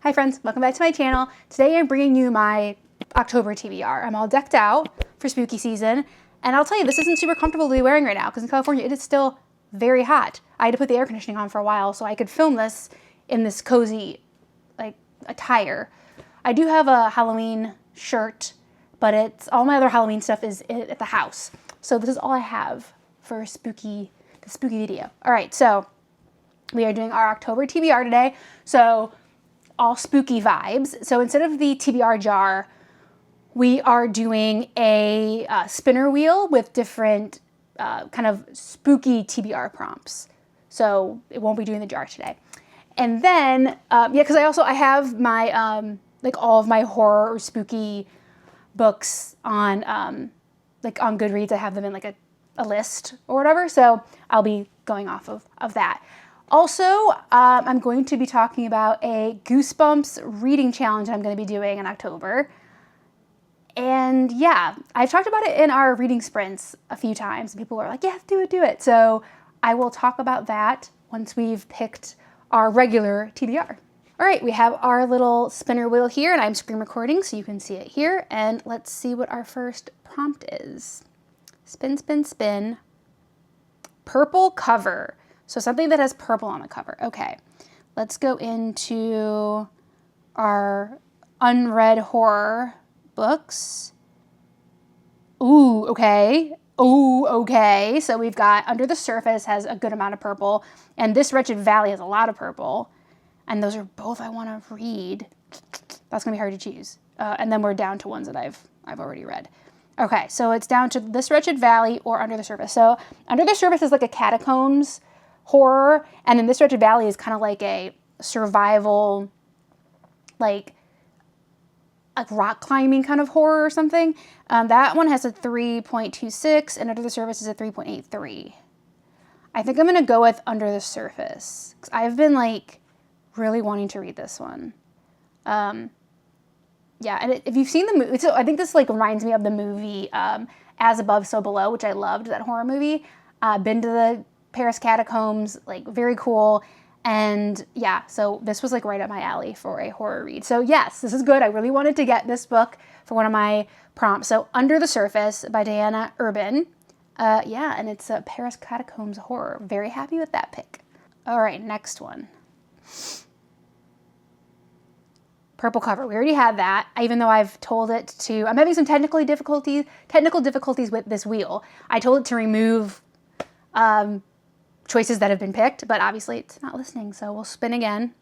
Hi friends, welcome back to my channel. Today I'm bringing you my October TBR. I'm all decked out for spooky season, and I'll tell you, this isn't super comfortable to be wearing right now because in California it is still very hot. I had to put the air conditioning on for a while so I could film this in this cozy like attire. I do have a Halloween shirt, but it's all my other Halloween stuff is at the house. So this is all I have for the spooky video. All right, so we are doing our October TBR today. So all spooky vibes. So instead of the TBR jar, we are doing a spinner wheel with different kind of spooky TBR prompts. So it won't be doing the jar today. And then, yeah, because I have my, like all of my horror or spooky books on, like on Goodreads. I have them in like a list or whatever. So I'll be going off of that. Also, I'm going to be talking about a Goosebumps reading challenge I'm going to be doing in October. And yeah, I've talked about it in our reading sprints a few times. People are like, yeah, do it. So I will talk about that once we've picked our regular TBR. All right, we have our little spinner wheel here, and I'm screen recording so you can see it here. And let's see what our first prompt is. Spin, spin, spin. Purple cover. So something that has purple on the cover. Okay, let's go into our unread horror books. Ooh, okay. Ooh, okay. So we've got Under the Surface has a good amount of purple, and this Wretched Valley has a lot of purple. And those are both I want to read. That's gonna be hard to choose. And then we're down to ones that I've already read. Okay, so it's down to this Wretched Valley or Under the Surface. So Under the Surface is like a catacombs horror, and then this Wretched Valley is kind of like a survival, like a rock climbing kind of horror or something. That one has a 3.26 and Under the Surface is a 3.83. I think I'm gonna go with Under the Surface because I've been like really wanting to read this one. Yeah, and if you've seen the movie, so I think this like reminds me of the movie As Above, So Below, which I loved, that horror movie. Been to the Paris catacombs, like very cool. And yeah, so this was like right up my alley for a horror read. So yes, this is good. I really wanted to get this book for one of my prompts. So Under the Surface by Diana Urban. Yeah, and it's a Paris catacombs horror. Very happy with that pick. All right, next one. Purple cover. We already had that, even though I've told it to, I'm having some technical difficulties with this wheel. I told it to remove choices that have been picked, but obviously it's not listening, so we'll spin again.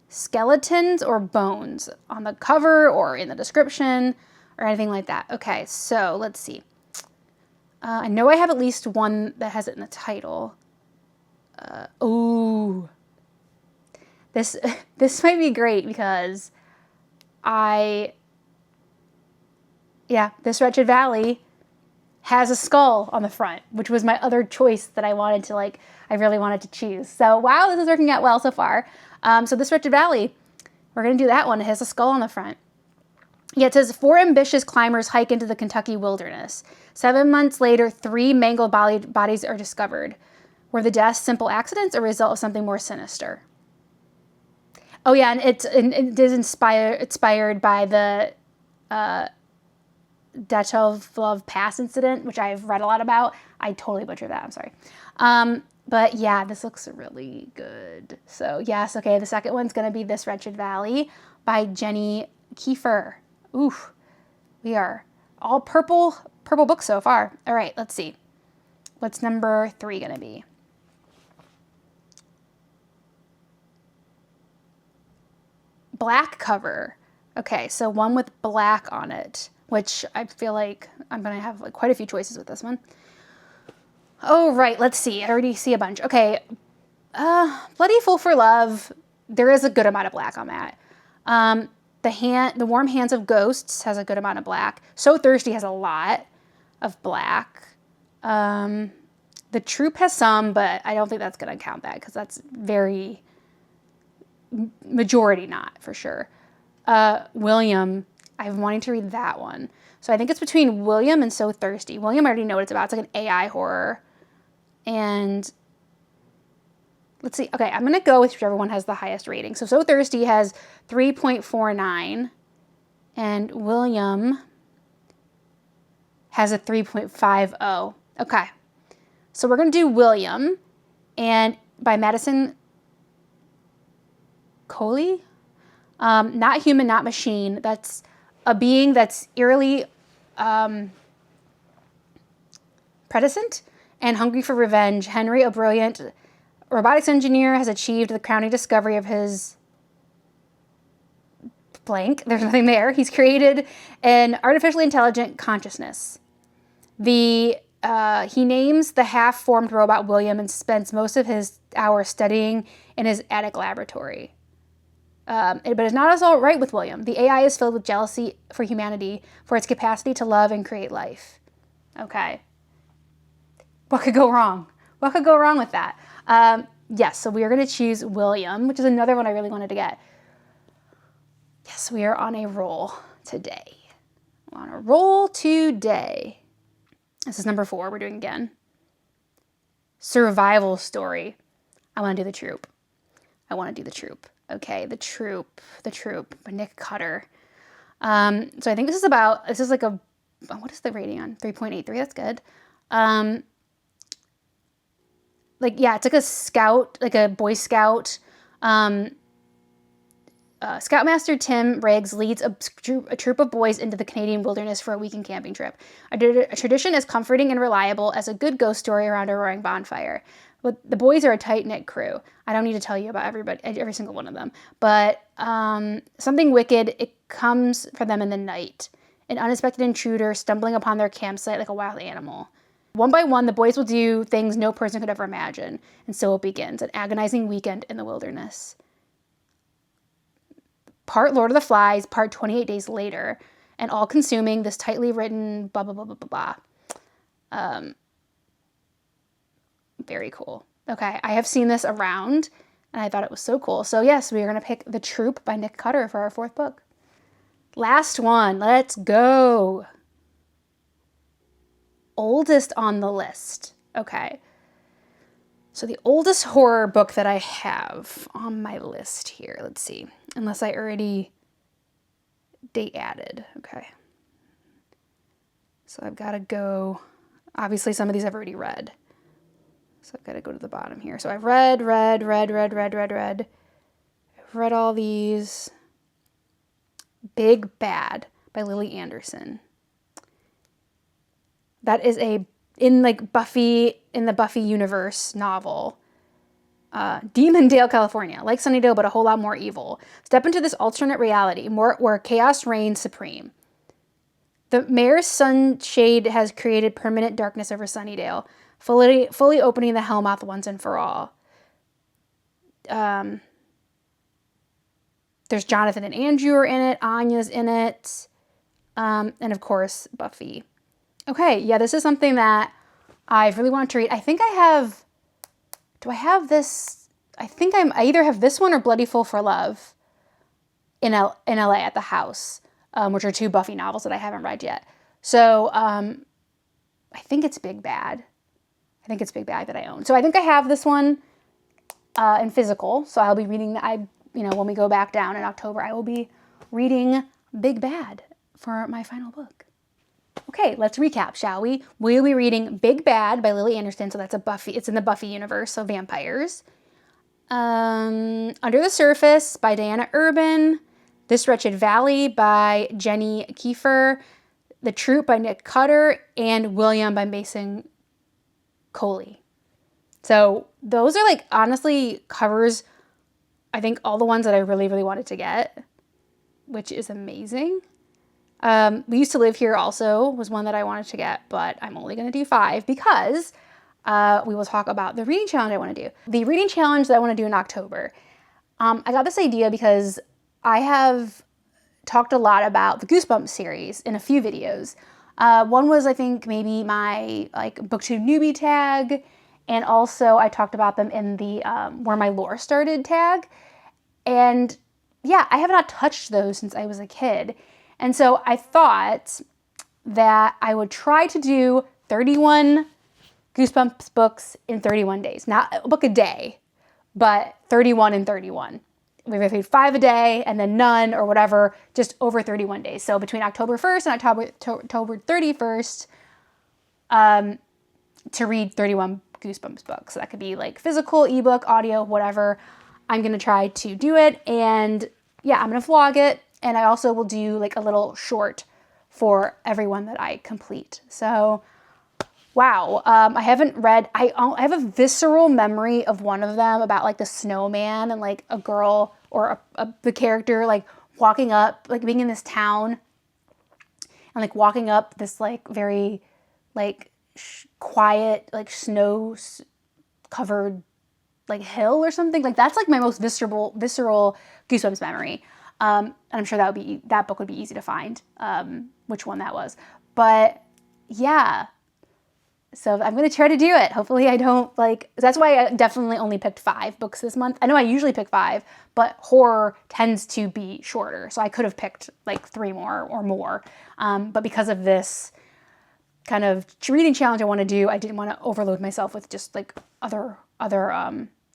Skeletons or bones on the cover or in the description or anything like that. Okay, so let's see. I know I have at least one that has it in the title. Ooh. This might be great because this Wretched Valley has a skull on the front, which was my other choice that I really wanted to choose. So wow, this is working out well so far. So this Wretched Valley, we're gonna do that one. It has a skull on the front. Yeah, it says 4 ambitious climbers hike into the Kentucky wilderness. 7 months later, 3 mangled bodies are discovered. Were the deaths simple accidents or a result of something more sinister? Oh yeah, and it is inspired by the Love Pass incident, which I've read a lot about. I totally butchered that, I'm sorry. But yeah, this looks really good. So yes, okay, the second one's gonna be This Wretched Valley by Jenny Kiefer. Oof, we are all purple books so far. All right, let's see. What's number 3 gonna be? Black cover. Okay, so one with black on it, which I feel like I'm gonna have like quite a few choices with this one. Oh, right, let's see. I already see a bunch. Okay, Bloody Fool for Love. There is a good amount of black on that. The Warm Hands of Ghosts has a good amount of black. So Thirsty has a lot of black. The Troop has some, but I don't think that's gonna count that because that's very majority not for sure. William, I'm wanting to read that one. So I think it's between William and So Thirsty. William, I already know what it's about. It's like an AI horror. And let's see. Okay, I'm going to go with whichever one has the highest rating. So Thirsty has 3.49 and William has a 3.50. Okay. So we're going to do William and by Madison Coile. Not human, not machine. That's a being that's eerily reticent and hungry for revenge. Henry, a brilliant robotics engineer, has achieved the crowning discovery of his blank. There's nothing there. He's created an artificially intelligent consciousness. He names the half-formed robot William and spends most of his hours studying in his attic laboratory. But it's not all right with William. The AI is filled with jealousy for humanity, for its capacity to love and create life. Okay. What could go wrong? What could go wrong with that? Yes, so we are going to choose William, which is another one I really wanted to get. Yes, we are on a roll today. We're on a roll today. This is number 4. We're doing again. Survival story. I want to do The Troop. Okay, The Troop by Nick Cutter. So I think this is like a, what is the rating on? 3.83, that's good. It's like a scout, like a Boy Scout. Scoutmaster Tim Riggs leads a troop of boys into the Canadian wilderness for a weekend camping trip. A tradition as comforting and reliable as a good ghost story around a roaring bonfire. But the boys are a tight-knit crew. I don't need to tell you about every single one of them. But something wicked, it comes for them in the night. An unexpected intruder stumbling upon their campsite like a wild animal. One by one, the boys will do things no person could ever imagine. And so it begins, an agonizing weekend in the wilderness. Part Lord of the Flies, part 28 Days Later, and all-consuming, this tightly written blah, blah, blah, blah, blah, blah. Very cool. Okay, I have seen this around, and I thought it was so cool. So yes, we are going to pick The Troop by Nick Cutter for our 4th book. Last one, let's go. Oldest on the list. Okay. So the oldest horror book that I have on my list here, let's see, unless I already date added. Okay. So I've got to go, obviously some of these I've already read. So I've got to go to the bottom here. So I've read. I've read all these. Big Bad by Lily Anderson. That is in the Buffy universe novel. Demondale, California. Like Sunnydale, but a whole lot more evil. Step into this alternate reality where chaos reigns supreme. The mayor's sunshade has created permanent darkness over Sunnydale, fully opening the Hellmouth once and for all. There's Jonathan and Andrew are in it. Anya's in it. And of course, Buffy. Okay, yeah, this is something that I really want to read. I think I have, do I have this? I think I either have this one or Bloody Full for Love in LA at the house, which are 2 Buffy novels that I haven't read yet. So I think it's Big Bad. I think it's Big Bad that I own. So I think I have this one in physical. So I'll be reading when we go back down in October, I will be reading Big Bad for my final book. Okay, let's recap, shall we? We'll be reading Big Bad by Lily Anderson. So that's it's in the Buffy universe, so vampires. Under the Surface by Diana Urban. This Wretched Valley by Jenny Kiefer. The Troop by Nick Cutter. And William by Mason Coile. So those are honestly covers, I think, all the ones that I really, really wanted to get, which is amazing. We Used to Live Here also was one that I wanted to get, but I'm only going to do 5 because we will talk about the reading challenge I want to do. The reading challenge that I want to do in October. I got this idea because I have talked a lot about the Goosebumps series in a few videos. One was, I think, maybe my Booktube newbie tag, and also I talked about them in the Where My Lore Started tag. And yeah, I have not touched those since I was a kid. And so I thought that I would try to do 31 Goosebumps books in 31 days. Not a book a day, but 31 and 31. We've read 5 a day and then none or whatever, just over 31 days. So between October 1st and October 31st, to read 31 Goosebumps books. So that could be like physical, ebook, audio, whatever. I'm going to try to do it. And yeah, I'm going to vlog it. And I also will do like a little short for everyone that I complete. So wow. I haven't read, I have a visceral memory of one of them about like the snowman and like a girl or the character like walking up, like being in this town and like walking up this like very like quiet, like snow covered like hill or something. Like that's like my most visceral Goosebumps memory. And I'm sure that book would be easy to find, which one that was. But yeah. So I'm going to try to do it. Hopefully I don't like, that's why I definitely only picked 5 books this month. I know I usually pick 5, but horror tends to be shorter. So I could have picked like 3 more or more. But because of this kind of reading challenge I want to do, I didn't want to overload myself with just like other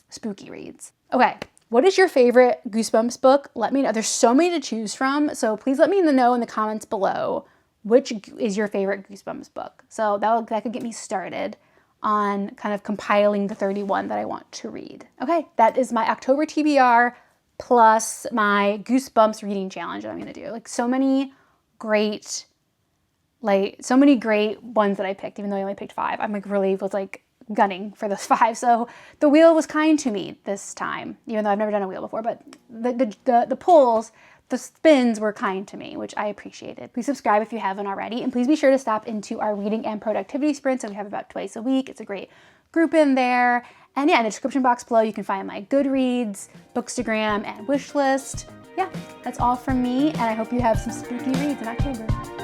spooky reads. Okay. What is your favorite Goosebumps book? Let me know. There's so many to choose from. So please let me know in the comments below which is your favorite Goosebumps book. So that could get me started on kind of compiling the 31 that I want to read. Okay, that is my October TBR plus my Goosebumps reading challenge that I'm gonna do. Like so many great ones that I picked, even though I only picked 5. I'm like really was like gunning for those 5. So the wheel was kind to me this time, even though I've never done a wheel before, but the pulls, the spins were kind to me, which I appreciated. Please subscribe if you haven't already, and please be sure to stop into our reading and productivity sprints that we have about twice a week. It's a great group in there. And yeah, in the description box below, you can find my Goodreads, Bookstagram, and wish list. Yeah, that's all from me, and I hope you have some spooky reads in October.